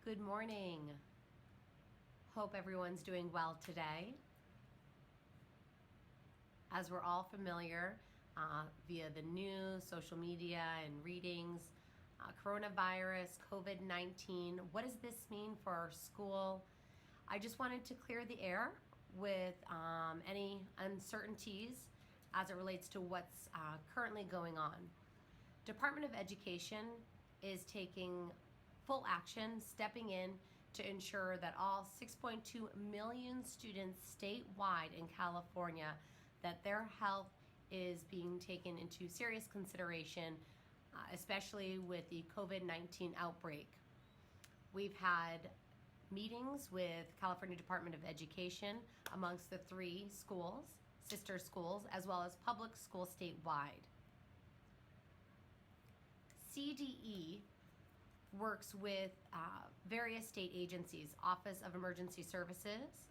Good morning. Hope everyone's doing well today. As we're all familiar via the news, social media, and readings, coronavirus, COVID-19, what does this mean for our school? I just wanted to clear the air with any uncertainties as it relates to what's currently going on. Department of Education is taking full action, stepping in to ensure that all 6.2 million students statewide in California, that their health is being taken into serious consideration, especially with the COVID-19 outbreak. We've had meetings with California Department of Education amongst the 3 schools, sister schools, as well as public schools statewide. CDE works with various state agencies. Office of Emergency Services,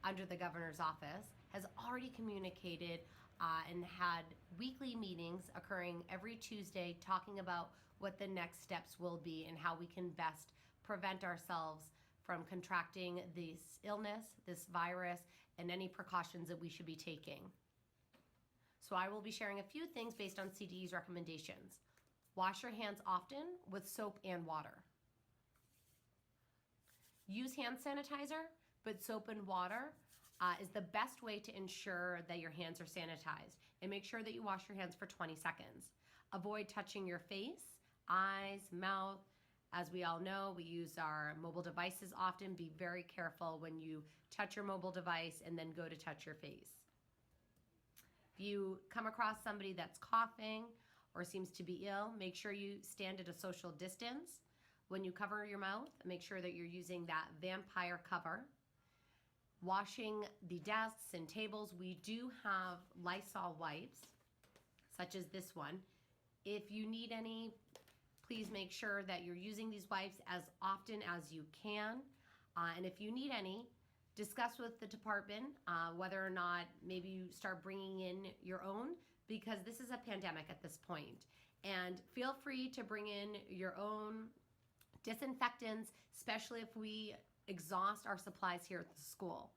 under the governor's office, has already communicated and had weekly meetings occurring every Tuesday talking about what the next steps will be and how we can best prevent ourselves from contracting this illness, this virus, and any precautions that we should be taking. So I will be sharing a few things based on CDE's recommendations. Wash your hands often with soap and water. Use hand sanitizer, but soap and water is the best way to ensure that your hands are sanitized. And make sure that you wash your hands for 20 seconds. Avoid touching your face, eyes, mouth. As we all know, we use our mobile devices often. Be very careful when you touch your mobile device and then go to touch your face. If you come across somebody that's coughing or seems to be ill, make sure you stand at a social distance. When you cover your mouth, make sure that you're using that vampire cover. Washing the desks and tables, we do have Lysol wipes, such as this one. If you need any, please make sure that you're using these wipes as often as you can. And if you need any, discuss with the department whether or not maybe you start bringing in your own, because this is a pandemic at this point. And feel free to bring in your own disinfectants, especially if we exhaust our supplies here at the school.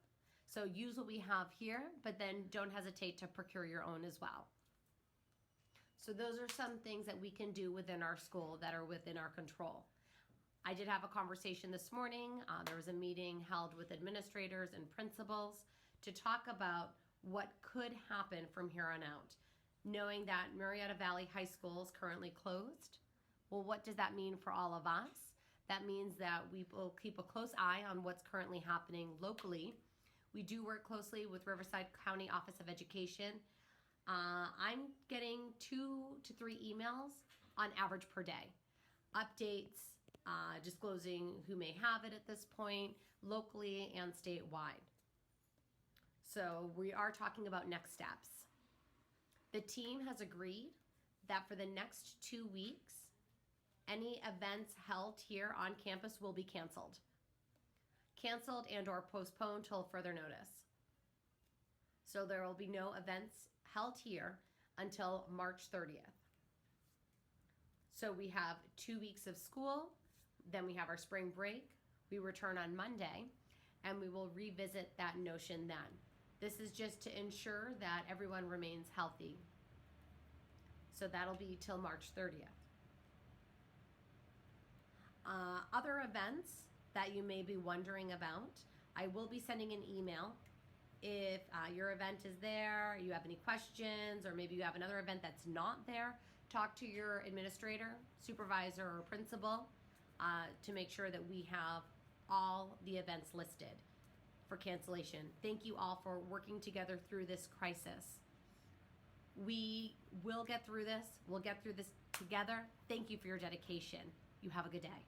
So use what we have here, but then don't hesitate to procure your own as well. So those are some things that we can do within our school that are within our control. I did have a conversation this morning. There was a meeting held with administrators and principals to talk about what could happen from here on out. Knowing that Murrieta Valley High School is currently closed, well, what does that mean for all of us? That means that we will keep a close eye on what's currently happening locally. We do work closely with Riverside County Office of Education. I'm getting 2 to 3 emails on average per day. Updates, disclosing who may have it at this point, locally and statewide. So we are talking about next steps. The team has agreed that for the next 2 weeks, any events held here on campus will be canceled. Canceled and or postponed till further notice. So there will be no events held here until March 30th. So we have 2 weeks of school, then we have our spring break, we return on Monday, and we will revisit that notion then. This is just to ensure that everyone remains healthy. So that'll be till March 30th. Other events that you may be wondering about, I will be sending an email. If your event is there, you have any questions, or maybe you have another event that's not there, talk to your administrator, supervisor, or principal to make sure that we have all the events listed for cancellation. Thank you all for working together through this crisis. We will get through this. We'll get through this together. Thank you for your dedication. You have a good day.